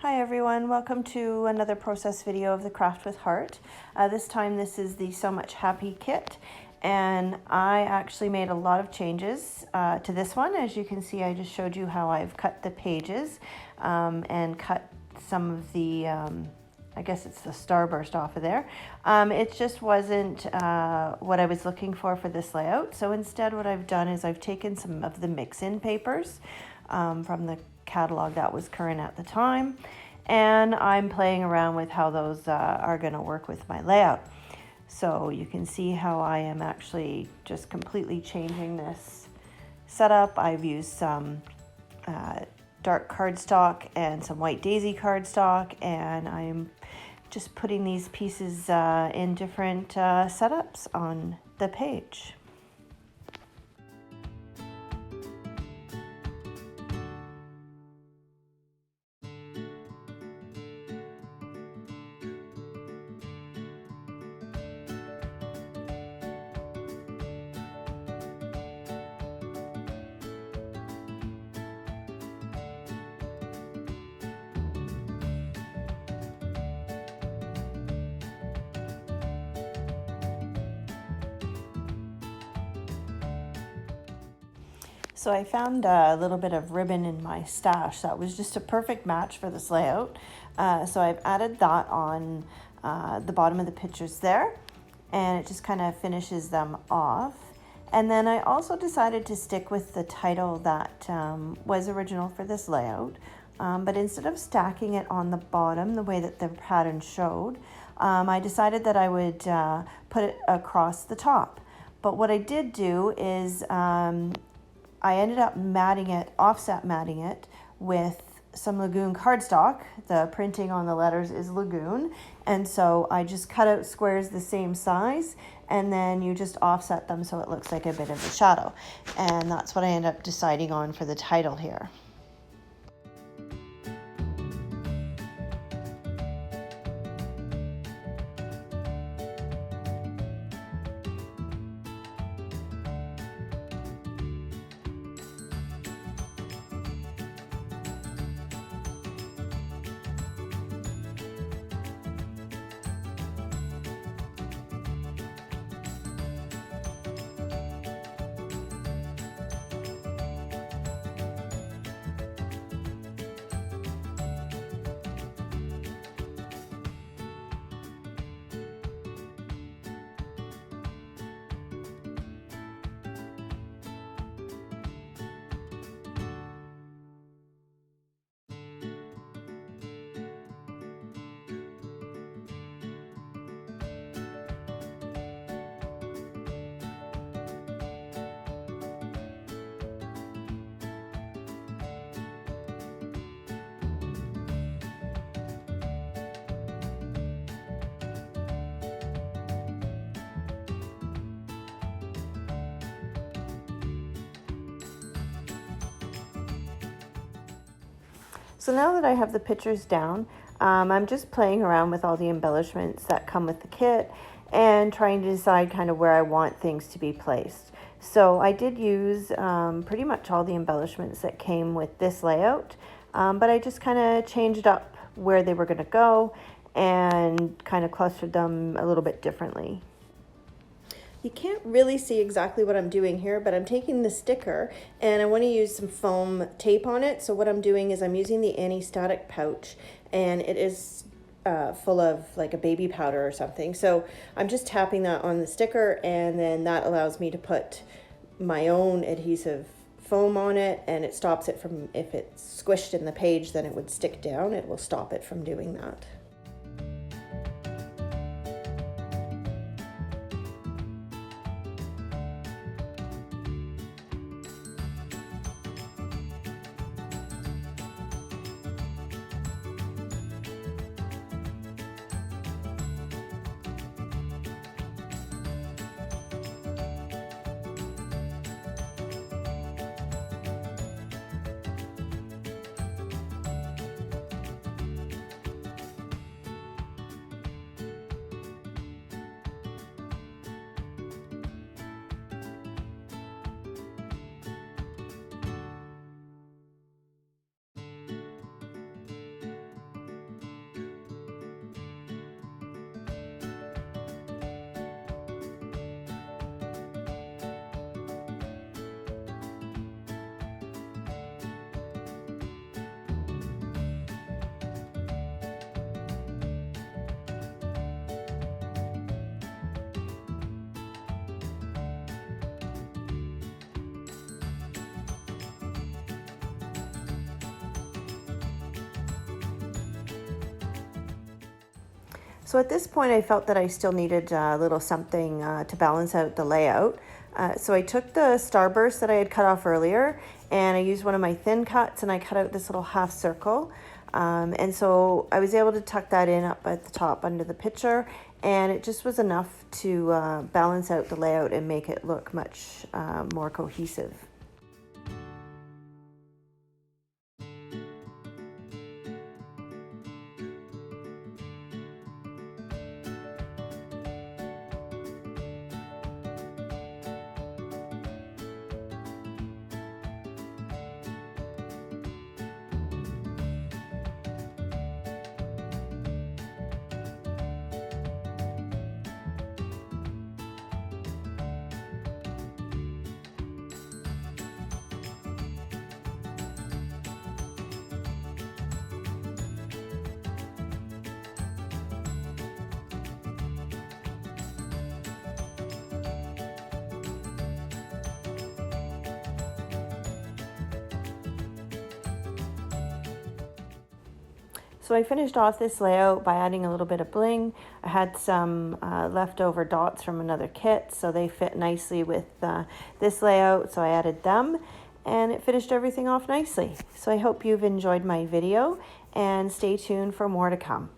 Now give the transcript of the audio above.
Hi everyone, welcome to another process video of the Craft with Heart. This time this is the So Much Happy kit, and I actually made a lot of changes to this one. As you can see, I just showed you how I've cut the pages and cut some of the, I guess it's the starburst off of there. It just wasn't what I was looking for this layout. So instead what I've done is I've taken some of the mix-in papers from the catalog that was current at the time, and I'm playing around with how those are going to work with my layout. So you can see how I am actually just completely changing this setup. I've used some dark cardstock and some white daisy cardstock, and I'm just putting these pieces in different setups on the page. So I found a little bit of ribbon in my stash that was just a perfect match for this layout. So I've added that on the bottom of the pictures there, and it just kind of finishes them off. And then I also decided to stick with the title that was original for this layout, but instead of stacking it on the bottom the way that the pattern showed, I decided that I would put it across the top. But what I did do is I ended up matting it, offset matting it with some Lagoon cardstock. The printing on the letters is Lagoon. And so I just cut out squares the same size, and then you just offset them so it looks like a bit of a shadow. And that's what I ended up deciding on for the title here. So now that I have the pictures down, I'm just playing around with all the embellishments that come with the kit and trying to decide kind of where I want things to be placed. So I did use pretty much all the embellishments that came with this layout, but I just kind of changed up where they were going to go and kind of clustered them a little bit differently. You can't really see exactly what I'm doing here, but I'm taking the sticker and I want to use some foam tape on it. So what I'm doing is I'm using the anti-static pouch, and it is full of like a baby powder or something. So I'm just tapping that on the sticker, and then that allows me to put my own adhesive foam on it, and it stops it from, if it's squished in the page, then it would stick down. It will stop it from doing that. So at this point I felt that I still needed a little something to balance out the layout. So I took the starburst that I had cut off earlier, and I used one of my thin cuts and I cut out this little half circle. And so I was able to tuck that in up at the top under the picture, and it just was enough to balance out the layout and make it look much more cohesive. So I finished off this layout by adding a little bit of bling. I had some leftover dots from another kit, so they fit nicely with this layout, so I added them, and it finished everything off nicely. So I hope you've enjoyed my video, and stay tuned for more to come.